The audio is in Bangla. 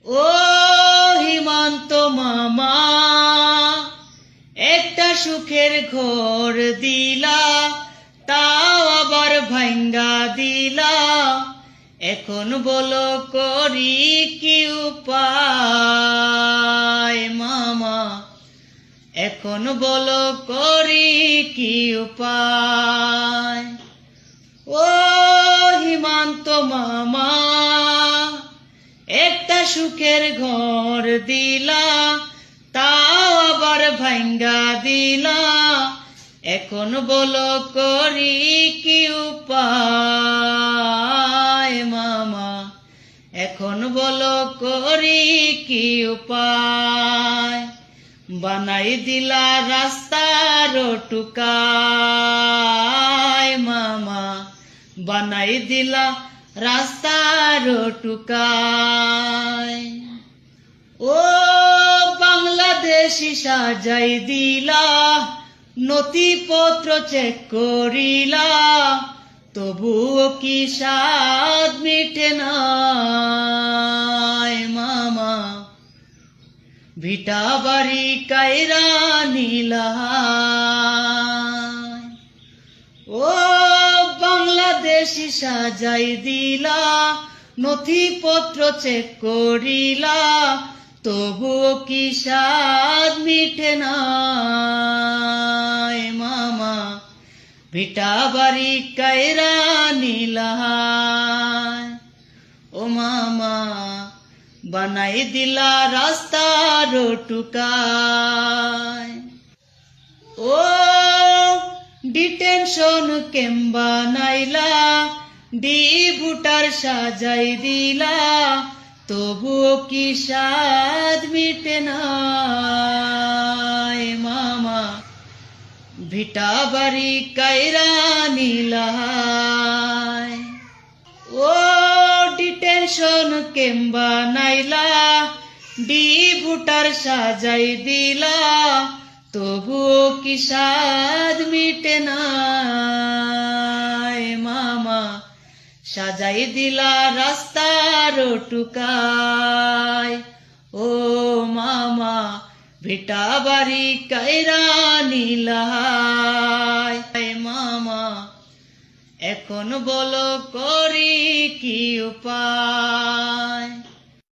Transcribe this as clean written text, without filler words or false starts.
ও হিমন্ত মামা, একটা সুখের ঘর দিলা, তাও আবার ভাঙ্গা দিলা। এখন বলো করি কি উপায় মামা, এখন বলো করি কি উপায়। ও হিমন্ত মামা, একটা সুখের ঘর দিলা, তাও আবার ভাঙ্গা দিলা। এখন বলো করি কি উপায় মামা, এখন বলো করি কি উপায়। বানাই দিলা রাস্তার টুকায় মামা, বানাই দিলা রাস্তার টুকায়। ও বাংলাদেশি সাজাই দিলা, নথিপত্র চেক করিলা, তবুও কি স্বাদ মিটে নাই মামা। ভিটা বাড়ি কায়রা নিলা। ও বাংলাদেশি সাজাই দিলা, নথিপত্র চেক করিলা, তবুও কি স্বাদ মিটে নাই মামা। ভিটা বাড়ি কায়রা নিলা। ও মামা, বানাই দিলা রাস্তার টুকায়। ও ডিটেনশন ক্যাম্প বানাইলা, ভোটার সাজাই দিলা, তবুও কি স্বাদ মিটে নাই মামা। ভিটা বাড়ি কায়রা নিলা। ও ডিটেনশন ক্যাম্প বানাইলা, ভোটার সাজাই দিলা, তবুও কি স্বাদ মিটে নাই মামা। সাজাই দিলা রাস্তার টুকায়। ও মামা, ভিটা বাড়ি কায়রা নিলা মামা, এখন বলো করি কি উপায়।